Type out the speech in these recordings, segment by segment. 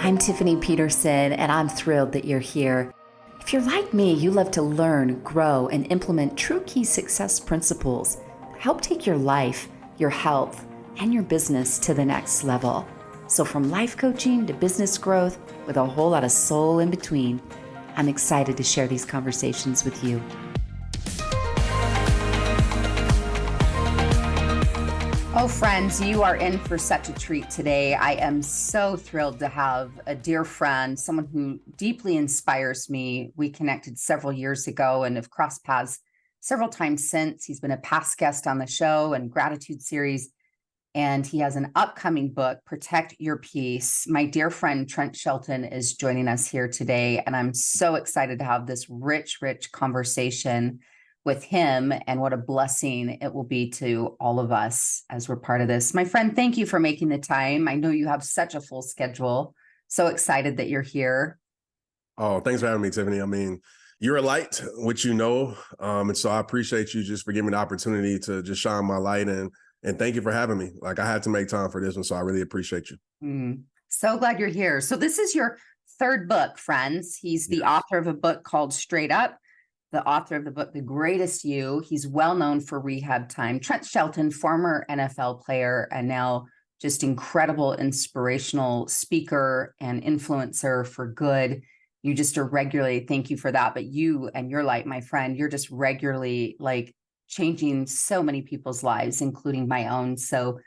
I'm Tiffany Peterson, and I'm thrilled that you're here. If you're like me, you love to learn, grow, and implement true key success principles that help take your life, your health, and your business to the next level. So from life coaching to business growth, with a whole lot of soul in between, I'm excited to share these conversations with you. Oh, friends, you are in for such a treat today. I am so thrilled to have a dear friend, someone who deeply inspires me. We connected several years ago and have crossed paths several times since. He's been a past guest on the show and Gratitude Series, and he has an upcoming book, Protect Your Peace. My dear friend, Trent Shelton, is joining us here today, and I'm so excited to have this rich conversation with him, and what a blessing it will be to all of us as we're part of this. My friend, thank you for making the time. I know you have such a full schedule. So excited that you're here. Oh, thanks for having me, Tiffany. I mean, you're a light, which you know, and so I appreciate you just for giving me the opportunity to just shine my light, and thank you for having me. Like, I had to make time for this one, so I really appreciate you. So glad you're here. So this is your third book, friends. He's the author of a book called Straight Up, the author of the book, The Greatest You. He's well known for Rehab Time. Trent Shelton, former NFL player, and now just incredible inspirational speaker and influencer for good. You just are regularly, thank you for that. But you and your light, my friend, you're just regularly like changing so many people's lives, including my own. So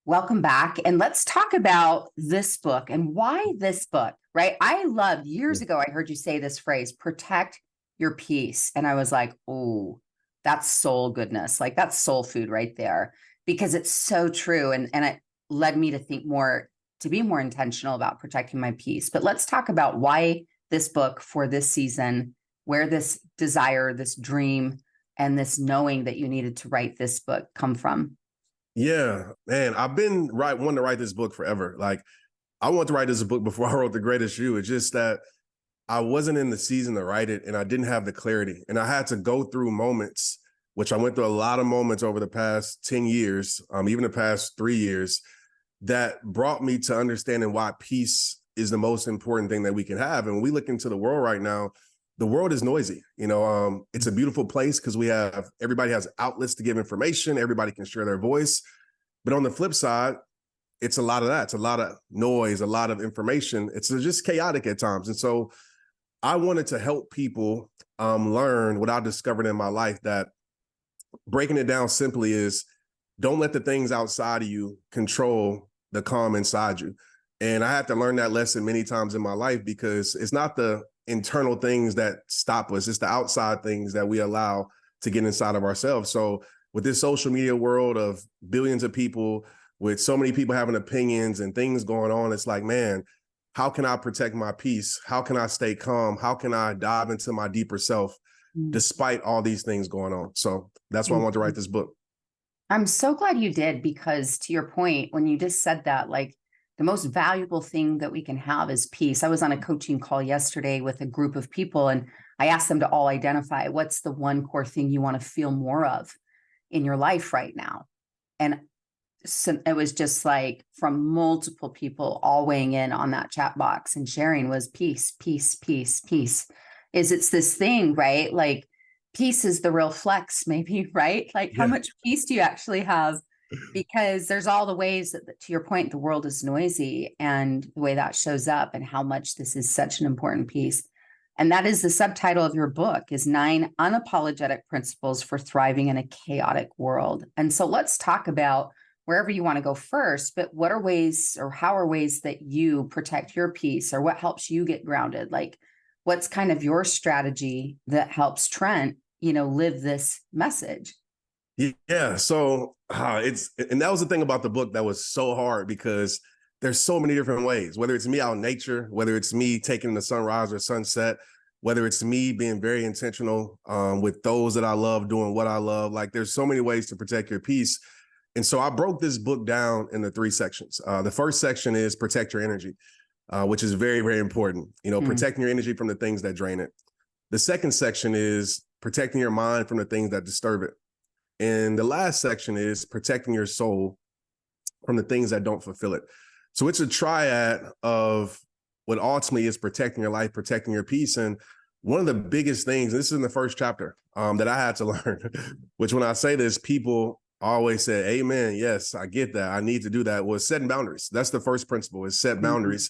welcome back. And let's talk about this book and why this book, right? I loved years ago, I heard you say this phrase, protect your peace. And I was like, oh, that's soul goodness. Like, that's soul food right there, because it's so true. And it led me to think more, to be more intentional about protecting my peace. But let's talk about why this book for this season, where this desire, this dream, and this knowing that you needed to write this book come from. Yeah, man, I've been wanting to write this book forever. Like, I wanted to write this book before I wrote The Greatest You. It's just that I wasn't in the season to write it, and I didn't have the clarity. And I had to go through moments, which I went through a lot of moments over the past 10 years, even the past 3 years, that brought me to understanding why peace is the most important thing that we can have. And when we look into the world right now, the world is noisy. It's a beautiful place because everybody has outlets to give information. Everybody can share their voice. But on the flip side, it's a lot of that. It's a lot of noise, a lot of information. It's just chaotic at times. And so I wanted to help people learn what I discovered in my life, that breaking it down simply is, don't let the things outside of you control the calm inside you. And I had to learn that lesson many times in my life, because it's not the internal things that stop us. It's the outside things that we allow to get inside of ourselves. So with this social media world of billions of people, with so many people having opinions and things going on, it's like, man, how can I protect my peace? How can I stay calm? How can I dive into my deeper self despite all these things going on? So that's why I wanted to write this book. I'm so glad you did, because to your point, when you just said that, like, the most valuable thing that we can have is peace. I was on a coaching call yesterday with a group of people, and I asked them to all identify what's the one core thing you want to feel more of in your life right now. And so it was just like from multiple people all weighing in on that chat box and sharing was peace. It's this thing, right? Like, peace is the real flex, maybe, right? Like, how much peace do you actually have? Because there's all the ways that, to your point, the world is noisy, and the way that shows up, and how much this is such an important piece. And that is the subtitle of your book, is 9 Unapologetic Principles for Thriving in a Chaotic World. And so let's talk about wherever you want to go first, but what are ways, or how are ways that you protect your peace, or what helps you get grounded? Like, what's kind of your strategy that helps Trent, live this message? Yeah. So and that was the thing about the book that was so hard, because there's so many different ways, whether it's me out in nature, whether it's me taking the sunrise or sunset, whether it's me being very intentional with those that I love, doing what I love. Like, there's so many ways to protect your peace. And so I broke this book down into 3 sections. The first section is protect your energy, which is very, very important. Protecting your energy from the things that drain it. The second section is protecting your mind from the things that disturb it. And the last section is protecting your soul from the things that don't fulfill it. So it's a triad of what ultimately is protecting your life, protecting your peace. And one of the biggest things, this is in the first chapter, that I had to learn, which when I say this, people always say, amen, yes, I get that, I need to do that, was setting boundaries. That's the first principle, is set boundaries.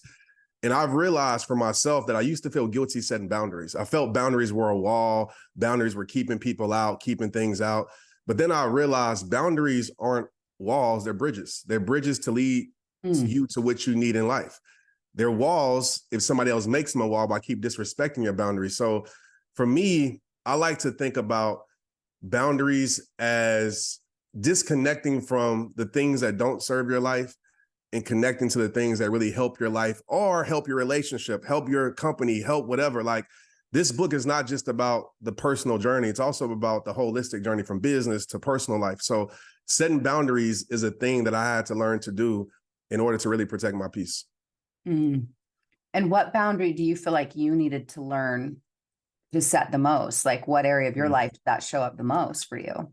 And I've realized for myself that I used to feel guilty setting boundaries. I felt boundaries were a wall, boundaries were keeping people out, keeping things out. But then I realized boundaries aren't walls, they're bridges. They're bridges to lead you to what you need in life. They're walls if somebody else makes them a wall by keep disrespecting your boundaries. So for me, I like to think about boundaries as disconnecting from the things that don't serve your life and connecting to the things that really help your life or help your relationship, help your company, help whatever. Like, this book is not just about the personal journey. It's also about the holistic journey from business to personal life. So setting boundaries is a thing that I had to learn to do in order to really protect my peace. And what boundary do you feel like you needed to learn to set the most? Like, what area of your life did that show up the most for you?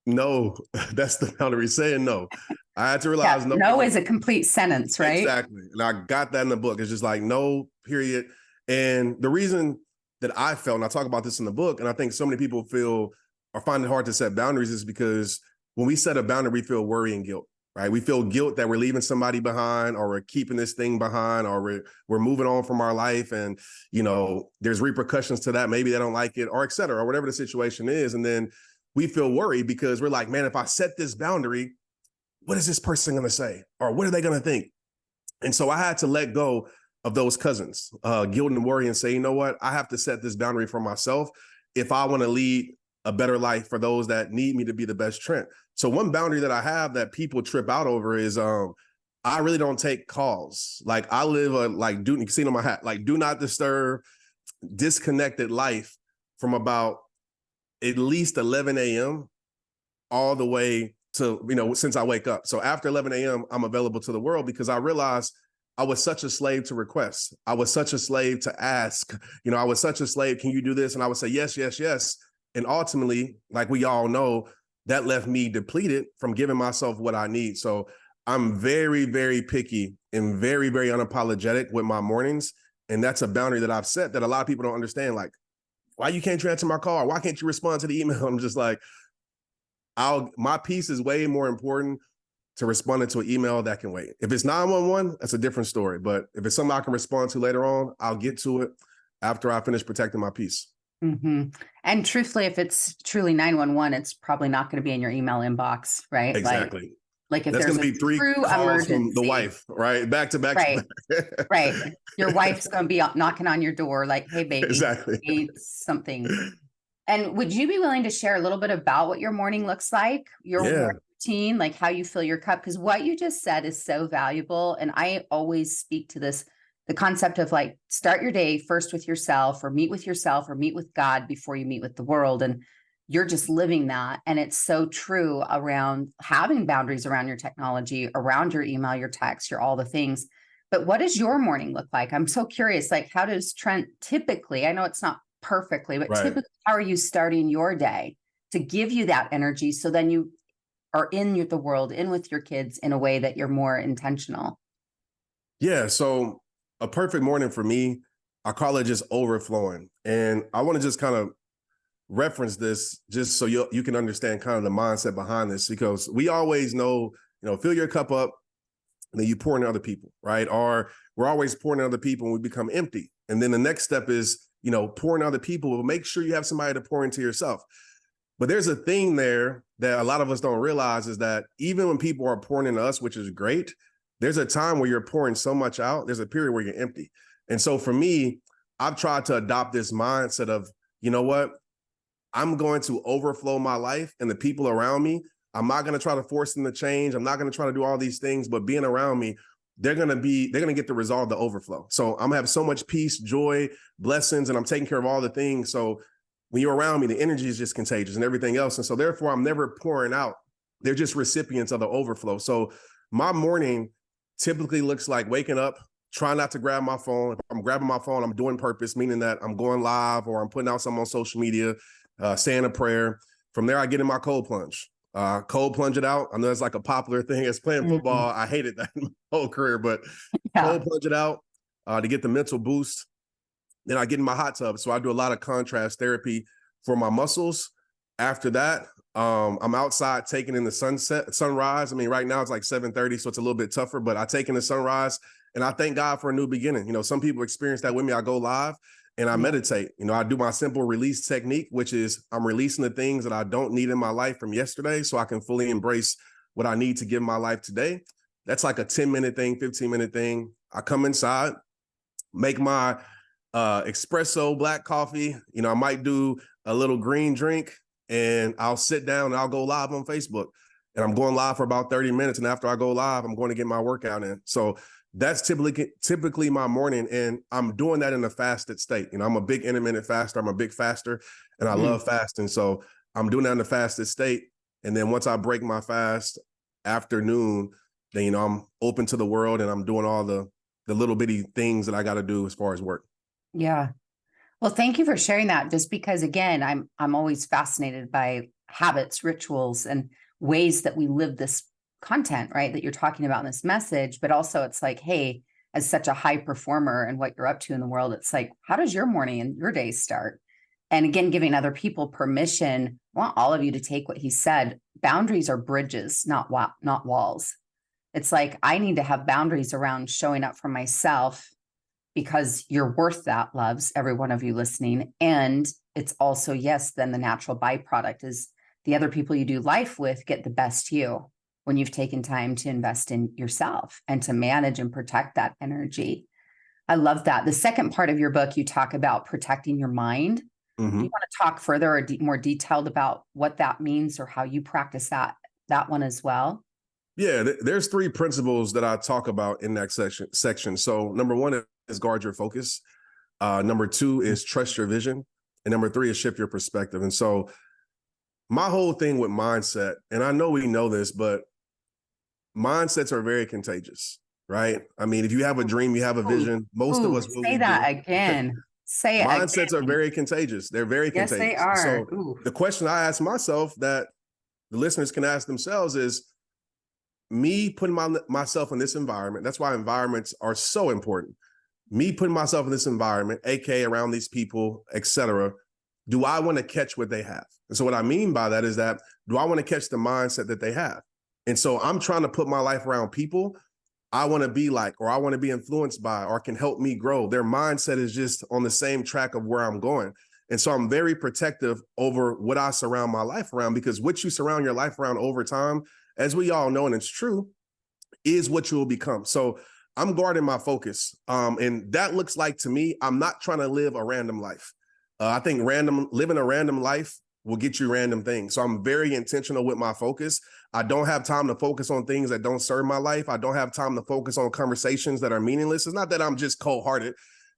No, that's the boundary, saying no. I had to realize no is a complete sentence, right? Exactly. And I got that in the book. It's just like, no, period. And the reason that I felt, and I talk about this in the book, and I think so many people feel or find it hard to set boundaries, is because when we set a boundary, we feel worry and guilt, right? We feel guilt that we're leaving somebody behind, or we're keeping this thing behind, or we're moving on from our life. And, you know, there's repercussions to that. Maybe they don't like it, or et cetera, or whatever the situation is. And then we feel worried because we're like, man, if I set this boundary, what is this person going to say? Or what are they going to think? And so I had to let go of those cousins, guilt and worry, and say, you know what? I have to set this boundary for myself if I want to lead a better life for those that need me to be the best Trent. So one boundary that I have that people trip out over is I really don't take calls. Like, I live a, like, you can see it on my hat, like, do not disturb, disconnected life from about at least 11 a.m. all the way to, you know, since I wake up. So after 11 a.m., I'm available to the world, because I realized I was such a slave to requests. I was such a slave to ask. You know, I was such a slave, can you do this? And I would say, yes, yes, yes. And ultimately, like we all know, that left me depleted from giving myself what I need. So I'm very, very picky and very, very unapologetic with my mornings. And that's a boundary that I've set that a lot of people don't understand. Like, why you can't answer my call? Why can't you respond to the email? I'm just like, my piece is way more important to responding to an email that can wait. If it's 911, that's a different story. But if it's something I can respond to later on, I'll get to it after I finish protecting my peace. And truthfully, if it's truly 911, it's probably not going to be in your email inbox, right? Exactly. Like if that's there's going to be 3 true calls emergency from the wife, right? Back to back. Right. To back. Right. Your wife's going to be knocking on your door like, hey, baby, exactly. need something. And would you be willing to share a little bit about what your morning looks like, your morning routine, like how you fill your cup? Because what you just said is so valuable. And I always speak to this, the concept of like, start your day first with yourself, or meet with God before you meet with the world. And you're just living that. And it's so true around having boundaries around your technology, around your email, your text, your all the things. But what does your morning look like? I'm so curious, like, how does Trent typically, I know it's not perfectly, but typically, how are you starting your day to give you that energy so then you are in the world, in with your kids in a way that you're more intentional? Yeah. So a perfect morning for me, I call it just overflowing. And I want to just kind of reference this just so you can understand kind of the mindset behind this, because we always know, you know, fill your cup up and then you pour into other people, right? Or we're always pouring into other people and we become empty. And then the next step is, you know, pouring other people. But make sure you have somebody to pour into yourself. But there's a thing there that a lot of us don't realize, is that even when people are pouring into us, which is great, there's a time where you're pouring so much out. There's a period where you're empty. And so for me, I've tried to adopt this mindset of, you know what? I'm going to overflow my life and the people around me. I'm not going to try to force them to change. I'm not going to try to do all these things, but being around me, they're going to get the result of the overflow. So I'm going to have so much peace, joy, blessings, and I'm taking care of all the things. So when you're around me, the energy is just contagious and everything else. And so therefore, I'm never pouring out. They're just recipients of the overflow. So my morning typically looks like waking up, trying not to grab my phone. If I'm grabbing my phone, I'm doing purpose, meaning that I'm going live or I'm putting out something on social media, saying a prayer. From there, I get in my cold plunge. Cold plunge it out. I know it's like a popular thing as playing football. I hated that in my whole career, but cold plunge it out. to get the mental boost. Then I get in my hot tub. So I do a lot of contrast therapy for my muscles. After that, I'm outside taking in the sunrise. I mean, right now it's like 7:30, so it's a little bit tougher, but I take in the sunrise and I thank God for a new beginning. You know, some people experience that with me. I go live and I meditate. You know, I do my simple release technique, which is I'm releasing the things that I don't need in my life from yesterday so I can fully embrace what I need to give my life today. That's like a 10-minute thing, 15-minute thing. I come inside, make my espresso black coffee. You know, I might do a little green drink and I'll sit down and I'll go live on Facebook. And I'm going live for about 30 minutes. And after I go live, I'm going to get my workout in. So that's typically my morning. And I'm doing that in a fasted state. You know, I'm a big intermittent faster. I'm a big faster and I love fasting. So I'm doing that in a fasted state. And then once I break my fast afternoon, then, you know, I'm open to the world and I'm doing all the little bitty things that I got to do as far as work. Yeah. Well, thank you for sharing that. Just because, again, I'm always fascinated by habits, rituals, and ways that we live this content, right? That you're talking about in this message, but also it's like, hey, as such a high performer and what you're up to in the world, it's like, how does your morning and your day start? And again, giving other people permission. I want all of you to take what he said. Boundaries are bridges, not walls. It's like, I need to have boundaries around showing up for myself because you're worth that, loves, every one of you listening. And it's also, yes, then the natural byproduct is the other people you do life with get the best you when you've taken time to invest in yourself and to manage and protect that energy. I love that. The second part of your book, you talk about protecting your mind. Do you want to talk further or more detailed about what that means or how you practice that one as well? Yeah, there's 3 principles that I talk about in that section. So number 1 is guard your focus. Number 2 is trust your vision. And number 3 is shift your perspective. And so my whole thing with mindset, and I know we know this, but mindsets are very contagious, right? I mean, if you have a dream, you have a vision, most of us will say that again. Say it Mindsets again. are very contagious. They're very Yes, contagious. they are. So the question I ask myself that the listeners can ask themselves is, me putting myself in this environment, that's why environments are so important. Me putting myself in this environment, aka around these people, etc. Do I want to catch what they have? And so what I mean by that is that, do I want to catch the mindset that they have? And so I'm trying to put my life around people I want to be like, or I want to be influenced by, or can help me grow. Their mindset is just on the same track of where I'm going. And so I'm very protective over what I surround my life around, because what you surround your life around over time, as we all know, and it's true, is what you will become. So I'm guarding my focus. And that looks like, to me, I'm not trying to live a random life. I think living a random life will get you random things. So I'm very intentional with my focus. I don't have time to focus on things that don't serve my life. I don't have time to focus on conversations that are meaningless. It's not that I'm just cold-hearted,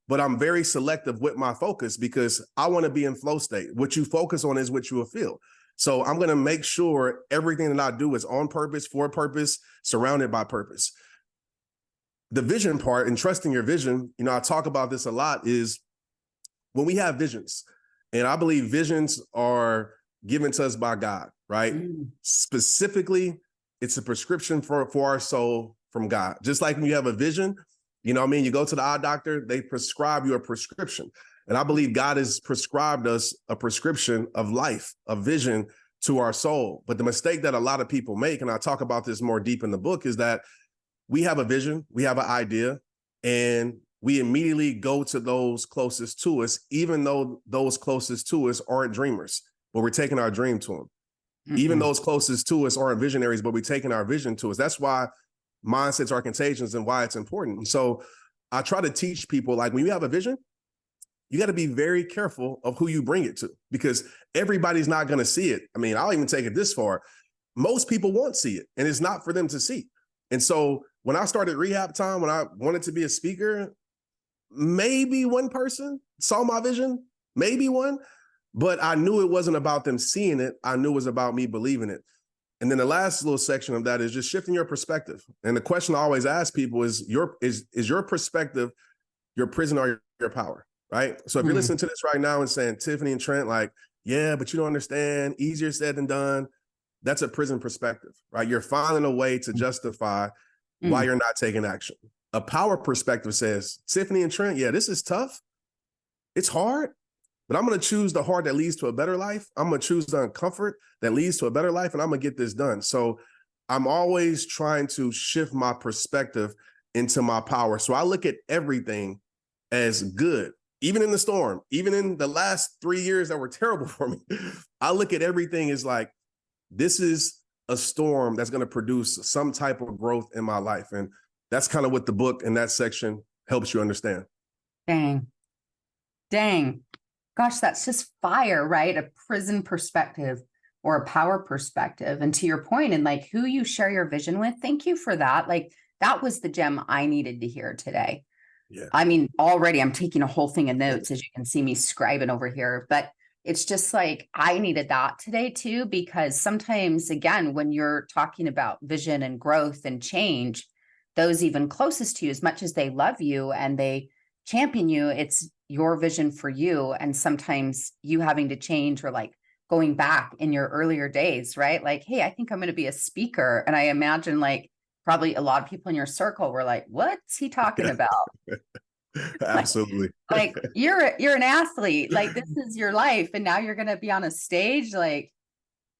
but I'm very selective with my focus because I want to be in flow state. What you focus on is what you will feel. So I'm going to make sure everything that I do is on purpose, for purpose, surrounded by purpose. The vision part and trusting your vision, I talk about this a lot, is when we have visions, and I believe visions are given to us by God, right? Specifically, it's a prescription for our soul from God. Just like when you have a vision, you go to the eye doctor, they prescribe you a prescription. And I believe God has prescribed us a prescription of life, a vision to our soul. But the mistake that a lot of people make, and I talk about this more deep in the book, is that we have a vision, we have an idea, and we immediately go to those closest to us, even though those closest to us aren't dreamers, but we're taking our dream to them. Even those closest to us aren't visionaries, but we're taking our vision to us. That's why mindsets are contagious and why it's important. And so I try to teach people, like, when you have a vision, you got to be very careful of who you bring it to, because everybody's not going to see it. I mean, I'll even take it this far. Most people won't see it, and it's not for them to see. And so when I started Rehab Time, when I wanted to be a speaker, maybe one person saw my vision, maybe one, but I knew it wasn't about them seeing it. I knew it was about me believing it. And then the last little section of that is just shifting your perspective. And the question I always ask people is your perspective your prison or your power, right? So if you're listening to this right now and saying, Tiffany and Trent, like, yeah, but you don't understand, easier said than done, that's a prison perspective, right? You're finding a way to justify why you're not taking action. A power perspective says, Tiffany and Trent, yeah, this is tough. It's hard, but I'm going to choose the hard that leads to a better life. I'm going to choose the uncomfort that leads to a better life, and I'm going to get this done. So I'm always trying to shift my perspective into my power. So I look at everything as good, even in the storm, even in the last 3 years that were terrible for me. I look at everything as like, this is a storm that's going to produce some type of growth in my life. And that's kind of what the book in that section helps you understand. Dang. Dang. Gosh, that's just fire, right? A prison perspective or a power perspective. And to your point, and like who you share your vision with, thank you for that. Like that was the gem I needed to hear today. Yeah. I mean, already I'm taking a whole thing of notes, as you can see me scribing over here, but it's just like, I needed that today too, because sometimes, again, when you're talking about vision and growth and change, those even closest to you, as much as they love you and they champion you, it's your vision for you. And sometimes you having to change, or like going back in your earlier days, right? Like, hey, I think I'm going to be a speaker. And I imagine like probably a lot of people in your circle were like, what's he talking about? Absolutely. Like you're an athlete, like this is your life, and now you're going to be on a stage. Like,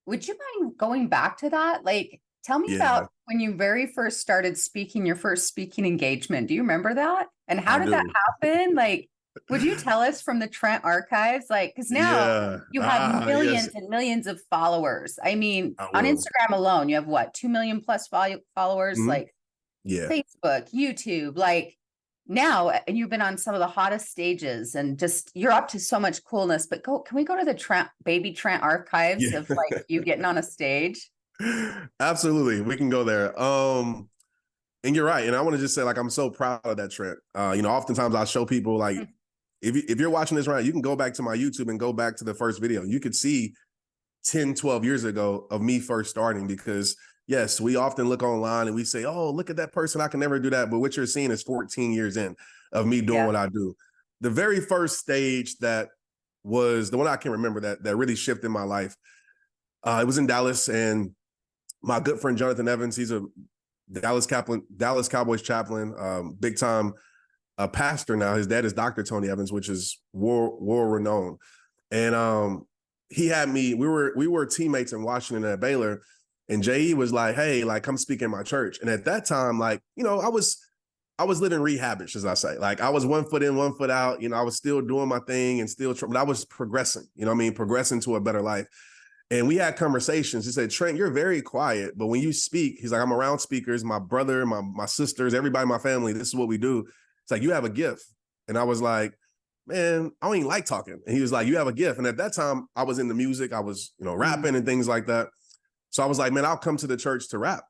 would you mind going back to that? Like, tell me about when you very first started speaking, your first speaking engagement. Do you remember that? And how did that happen? Like, would you tell us from the Trent archives? Like, because now you have millions and millions of followers. I mean, on Instagram alone, you have what, 2 million plus followers, like Facebook, YouTube, like now, and you've been on some of the hottest stages and just, you're up to so much coolness, but can we go to the Trent, baby Trent archives of like you getting on a stage? Absolutely. We can go there. And you're right. And I want to just say, like, I'm so proud of that, Trent. Oftentimes I'll show people like, if you're watching this right, you can go back to my YouTube and go back to the first video. You could see 10, 12 years ago of me first starting, because yes, we often look online and we say, oh, look at that person, I can never do that. But what you're seeing is 14 years in of me doing what I do. The very first stage that was the one I can remember that really shifted my life. It was in Dallas, and my good friend, Jonathan Evans, he's a Dallas Cowboys chaplain, big time pastor now. His dad is Dr. Tony Evans, which is war renowned. And he had me, we were teammates in Washington at Baylor. And J.E. was like, hey, like, come speak in my church. And at that time, like, I was living rehab-ish, as I say. Like, I was 1 foot in, 1 foot out. I was still doing my thing and still, but I was progressing, progressing to a better life. And we had conversations. He said, Trent, you're very quiet, but when you speak, he's like, I'm around speakers, my brother, my sisters, everybody in my family, this is what we do. It's like, you have a gift. And I was like, man, I don't even like talking. And he was like, you have a gift. And at that time, I was into music. I was, rapping and things like that. So I was like, man, I'll come to the church to rap.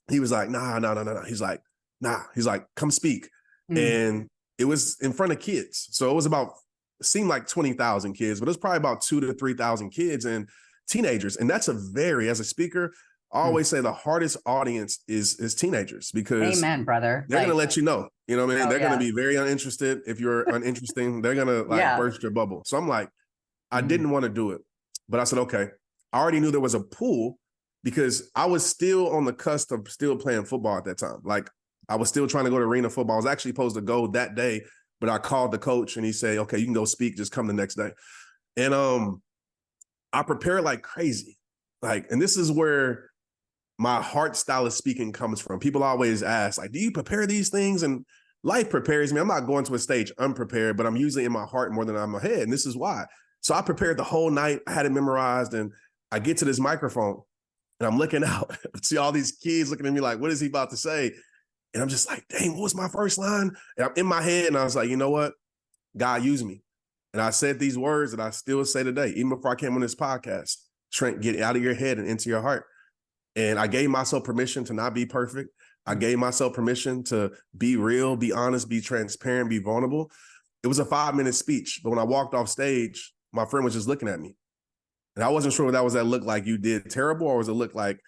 He was like, nah. He's like, nah. He's like, come speak. And it was in front of kids. So it seemed like 20,000 kids, but it was probably about 2,000 to 3,000 kids and teenagers. And that's as a speaker, I always say the hardest audience is teenagers, because amen, brother. They're going to let you know, what I mean? They're going to be very uninterested. If you're uninteresting, they're going to burst your bubble. So I'm like, I didn't want to do it, but I said, okay. I already knew there was a pool, because I was still on the cusp of still playing football at that time. Like, I was still trying to go to arena football. I was actually supposed to go that day, but I called the coach and he said, okay, you can go speak, just come the next day. And I prepared like crazy. Like, and this is where my heart style of speaking comes from. People always ask, like, do you prepare these things? And life prepares me. I'm not going to a stage unprepared, but I'm usually in my heart more than I'm my head. And this is why. So I prepared the whole night. I had it memorized, and I get to this microphone and I'm looking out, I see all these kids looking at me like, what is he about to say? And I'm just like, dang, what was my first line? And I'm in my head, and I was like, you know what? God used me. And I said these words that I still say today, even before I came on this podcast. Trent, get out of your head and into your heart. And I gave myself permission to not be perfect. I gave myself permission to be real, be honest, be transparent, be vulnerable. It was a 5-minute speech. But when I walked off stage, my friend was just looking at me. And I wasn't sure what that look like you did terrible, or was it look like,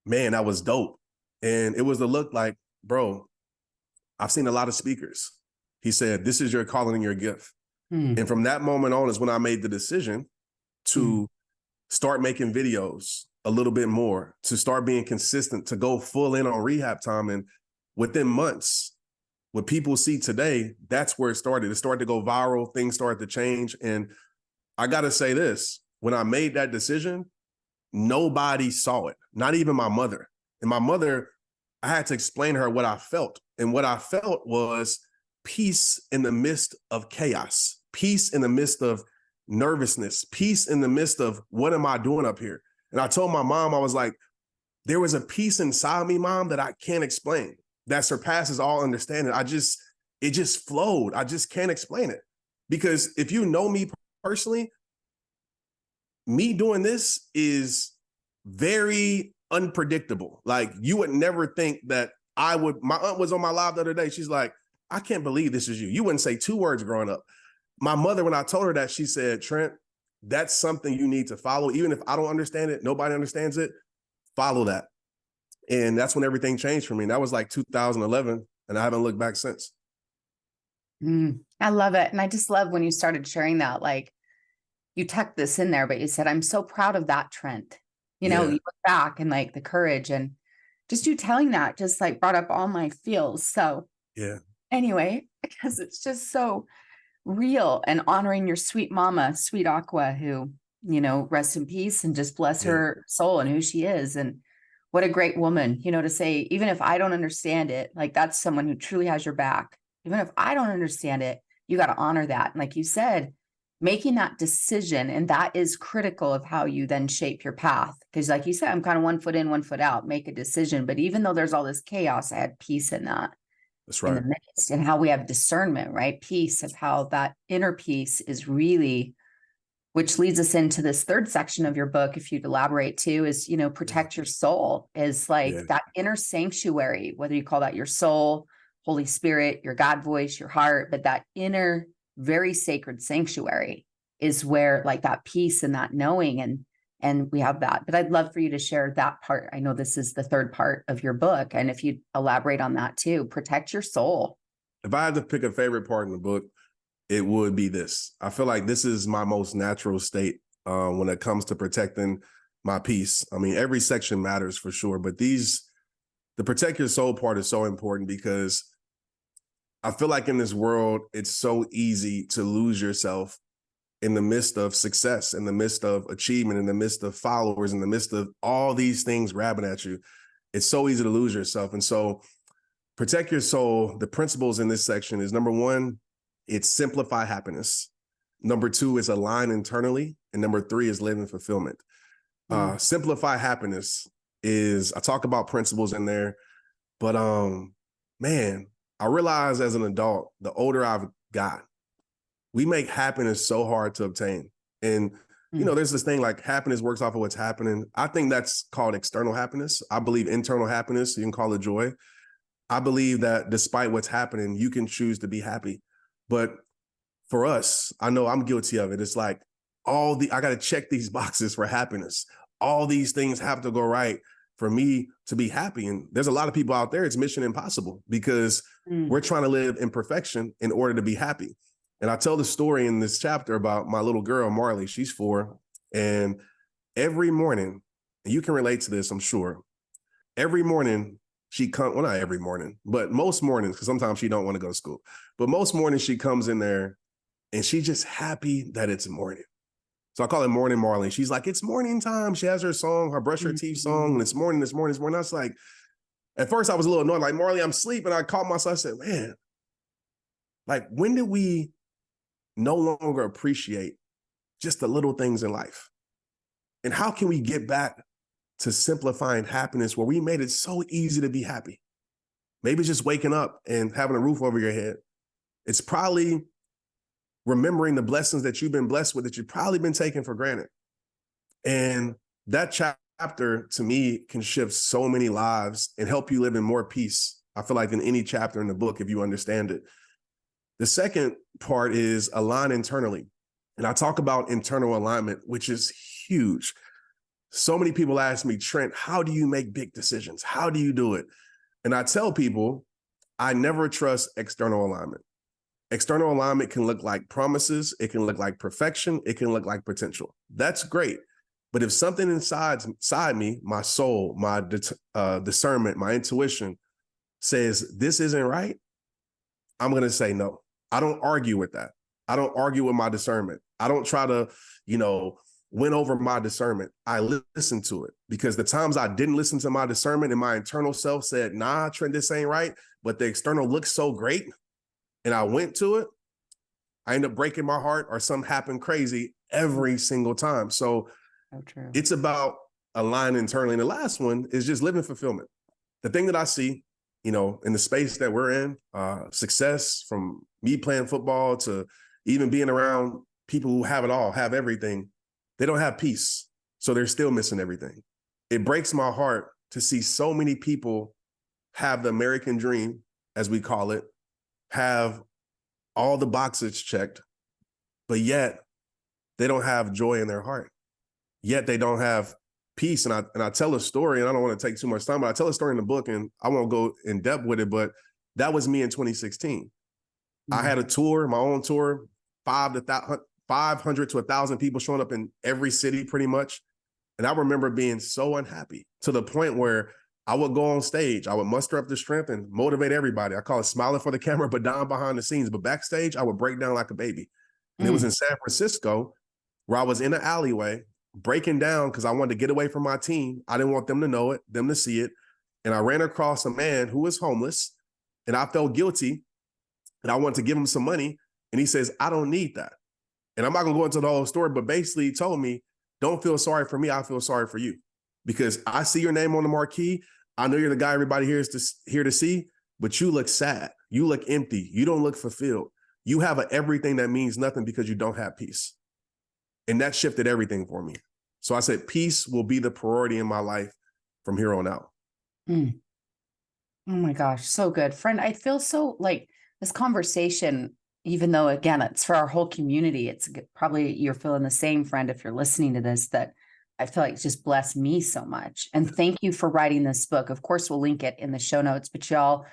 man, that was dope. And it was the look like, bro, I've seen a lot of speakers. He said, this is your calling and your gift. And from that moment on is when I made the decision to start making videos a little bit more, to start being consistent, to go full in on rehab time. And within months, what people see today, that's where it started. It started to go viral. Things started to change. And I got to say this, when I made that decision, nobody saw it, not even my mother. And my mother, I had to explain to her what I felt. And what I felt was peace in the midst of chaos, peace in the midst of nervousness, peace in the midst of what am I doing up here? And I told my mom, I was like, there was a peace inside me, Mom, that I can't explain, that surpasses all understanding. It just flowed. I just can't explain it. Because if you know me personally, me doing this is very unpredictable. Like, you would never think that I would. My aunt was on my live the other day. She's like, I can't believe this is you. You wouldn't say 2 words growing up. My mother, when I told her that, she said, Trent, that's something you need to follow. Even if I don't understand it, nobody understands it, follow that. And that's when everything changed for me. And that was like 2011. And I haven't looked back since. I love it. And I just love when you started sharing that, like, you tucked this in there, but you said, I'm so proud of that, Trent. You know, you look back and like the courage, and just you telling that just like brought up all my feels. So yeah. Anyway, because it's just so real, and honoring your sweet mama, sweet Aqua, who, you know, rest in peace and just bless her soul and who she is. And what a great woman, you know, to say, even if I don't understand it, like, that's someone who truly has your back. Even if I don't understand it, you got to honor that. And like you said, making that decision, and that is critical of how you then shape your path. Because like you said, I'm kind of 1 foot in, 1 foot out, make a decision. But even though there's all this chaos, I had peace in that. That's In right. the midst, and how we have discernment, right? Peace, of how that inner peace is really, which leads us into this third section of your book, if you'd elaborate too, is, you know, protect your soul, is like that inner sanctuary, whether you call that your soul, Holy Spirit, your God voice, your heart, but that inner, very sacred sanctuary is where, like, that peace and that knowing, and we have that. But I'd love for you to share that part. I know this is the third part of your book, and if you elaborate on that too, protect your soul. If I had to pick a favorite part in the book, it would be this. I feel like this is my most natural state when it comes to protecting my peace. I mean, every section matters for sure, but the protect your soul part is so important, because I feel like in this world, it's so easy to lose yourself in the midst of success, in the midst of achievement, in the midst of followers, in the midst of all these things grabbing at you. It's so easy to lose yourself. And so protect your soul. The principles in this section is, number 1, it's simplify happiness. Number 2 is align internally. And number 3 is live in fulfillment. Simplify happiness is, I talk about principles in there, but man, I realize as an adult, the older I've got, we make happiness so hard to obtain. And, you know, there's this thing like happiness works off of what's happening. I think that's called external happiness. I believe internal happiness, you can call it joy. I believe that despite what's happening, you can choose to be happy. But for us, I know I'm guilty of it. It's like I got to check these boxes for happiness. All these things have to go right for me to be happy. And there's a lot of people out there, it's mission impossible, because we're trying to live in perfection in order to be happy. And I tell the story in this chapter about my little girl, Marley. She's 4. And every morning, and you can relate to this, I'm sure, every morning she comes, well, not every morning, but most mornings, because sometimes she don't want to go to school. But most mornings she comes in there and she's just happy that it's morning. So I call it Morning Marley. She's like, it's morning time. She has her song, her brush her teeth song, and it's morning, it's morning, it's morning. I was like, at first I was a little annoyed, like, Marley, I'm sleeping. I called myself, I said, man, like, when did we no longer appreciate just the little things in life? And how can we get back to simplifying happiness where we made it so easy to be happy? Maybe it's just waking up and having a roof over your head. It's probably remembering the blessings that you've been blessed with that you've probably been taking for granted. And that chapter, to me, can shift so many lives and help you live in more peace, I feel like, than any chapter in the book, if you understand it. The second part is align internally. And I talk about internal alignment, which is huge. So many people ask me, Trent, how do you make big decisions? How do you do it? And I tell people, I never trust external alignment. External alignment can look like promises. It can look like perfection. It can look like potential. That's great. But if something inside me, my soul, my discernment, my intuition says this isn't right, I'm going to say no. I don't argue with that. I don't argue with my discernment. I don't try to, win over my discernment. I listen to it, because the times I didn't listen to my discernment and my internal self said, nah, Trent, this ain't right, but the external looks so great, and I went to it, I end up breaking my heart or something happened crazy every single time. So true. it's about aligning internally. And the last one is just living fulfillment. The thing that I see, in the space that we're in, success from me playing football to even being around people who have it all, have everything, they don't have peace. So they're still missing everything. It breaks my heart to see so many people have the American dream, as we call it, have all the boxes checked, but yet they don't have joy in their heart. Yet they don't have peace. And I tell a story, and I don't want to take too much time, but I tell a story in the book, and I won't go in depth with it, but that was me in 2016. I had a tour, my own tour, 500 to 1,000 people showing up in every city pretty much. And I remember being so unhappy to the point where I would go on stage, I would muster up the strength and motivate everybody. I call it smiling for the camera, but down behind the scenes. But backstage, I would break down like a baby. And it was in San Francisco, where I was in an alleyway breaking down because I wanted to get away from my team. I didn't want them to know it, them to see it. And I ran across a man who was homeless, and I felt guilty, and I wanted to give him some money. And he says, I don't need that. And I'm not going to go into the whole story, but basically he told me, don't feel sorry for me. I feel sorry for you, because I see your name on the marquee. I know you're the guy everybody here is here to see, but you look sad. You look empty. You don't look fulfilled. You have everything that means nothing because you don't have peace. And that shifted everything for me. So I said, peace will be the priority in my life from here on out. Mm. Oh my gosh, so good. Friend, I feel so like this conversation, even though, again, it's for our whole community, it's probably you're feeling the same, friend, if you're listening to this, that I feel like it's just blessed me so much. And thank you for writing this book. Of course, we'll link it in the show notes, but y'all,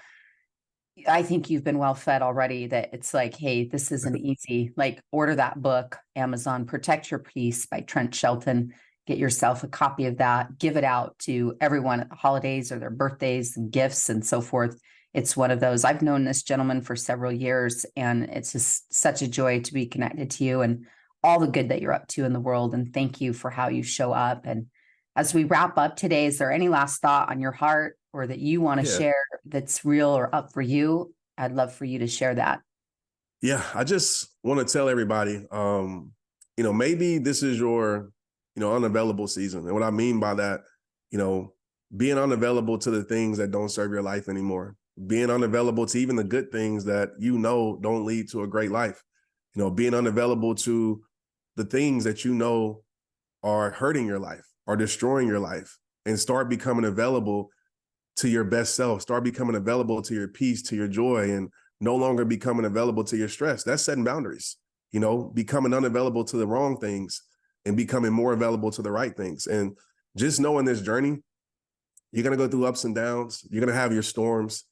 I think you've been well fed already, that it's like, hey, this isn't easy. Like, order that book, Amazon, Protect Your Peace by Trent Shelton. Get yourself a copy of that. Give it out to everyone at the holidays or their birthdays and gifts and so forth. It's one of those. I've known this gentleman for several years, and it's just such a joy to be connected to you and all the good that you're up to in the world. And thank you for how you show up. And as we wrap up today, is there any last thought on your heart or that you want to share that's real or up for you? I'd love for you to share that. Yeah, I just want to tell everybody, maybe this is your, unavailable season. And what I mean by that, being unavailable to the things that don't serve your life anymore, being unavailable to even the good things that don't lead to a great life, being unavailable to the things that are hurting your life, are destroying your life, and start becoming available to your best self, start becoming available to your peace, to your joy, and no longer becoming available to your stress. That's setting boundaries, becoming unavailable to the wrong things and becoming more available to the right things. And just knowing this journey, you're going to go through ups and downs. You're going to have your storms.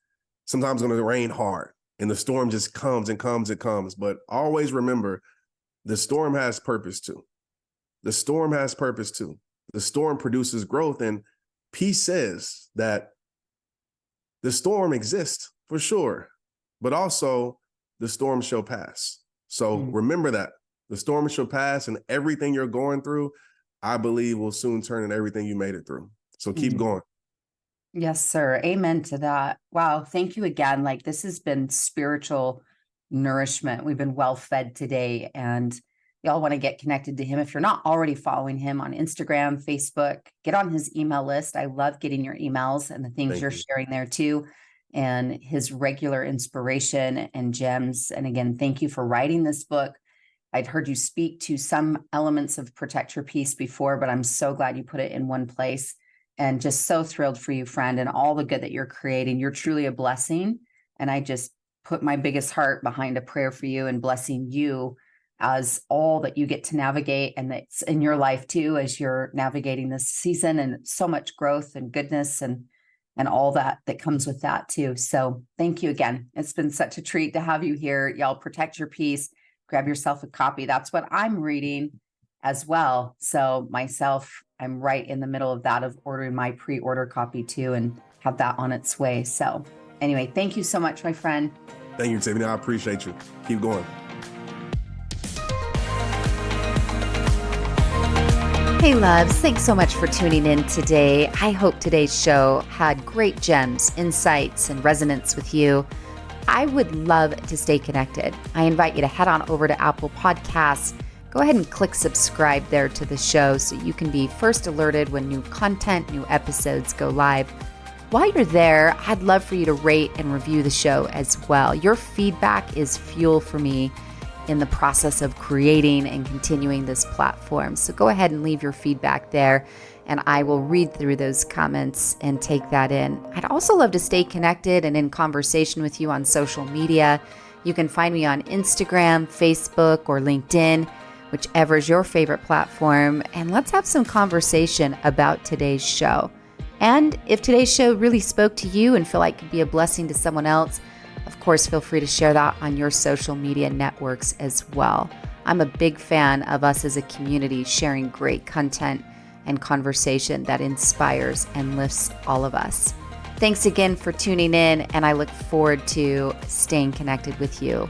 Sometimes it's going to rain hard, and the storm just comes and comes and comes. But always remember, the storm has purpose too. The storm has purpose too. The storm produces growth. And peace says that the storm exists for sure, but also the storm shall pass. So remember that. The storm shall pass, and everything you're going through, I believe, will soon turn into everything you made it through. So keep going. Yes, sir. Amen to that. Wow. Thank you again. Like, this has been spiritual nourishment. We've been well fed today, and y'all want to get connected to him. If you're not already following him on Instagram, Facebook, get on his email list. I love getting your emails and the things you're sharing there too, and his regular inspiration and gems. And again, thank you for writing this book. I'd heard you speak to some elements of Protect Your Peace before, but I'm so glad you put it in one place, and just so thrilled for you, friend, and all the good that you're creating. You're truly a blessing. And I just put my biggest heart behind a prayer for you and blessing you as all that you get to navigate, and that's in your life too, as you're navigating this season, and so much growth and goodness and all that comes with that too. So thank you again. It's been such a treat to have you here. Y'all, protect your peace. Grab yourself a copy. That's what I'm reading as well. So myself, I'm right in the middle of that, of ordering my pre-order copy too, and have that on its way. So Anyway, thank you so much, my friend. Thank you, Tiffany. I appreciate you. Keep going. Hey loves, thanks so much for tuning in today. I hope today's show had great gems, insights, and resonance with you. I would love to stay connected. I invite you to head on over to Apple Podcasts. Go ahead and click subscribe there to the show so you can be first alerted when new content, new episodes go live. While you're there, I'd love for you to rate and review the show as well. Your feedback is fuel for me in the process of creating and continuing this platform. So go ahead and leave your feedback there, and I will read through those comments and take that in. I'd also love to stay connected and in conversation with you on social media. You can find me on Instagram, Facebook, or LinkedIn, whichever is your favorite platform, and let's have some conversation about today's show. And if today's show really spoke to you and feel like it could be a blessing to someone else, of course, feel free to share that on your social media networks as well. I'm a big fan of us as a community sharing great content and conversation that inspires and lifts all of us. Thanks again for tuning in, and I look forward to staying connected with you.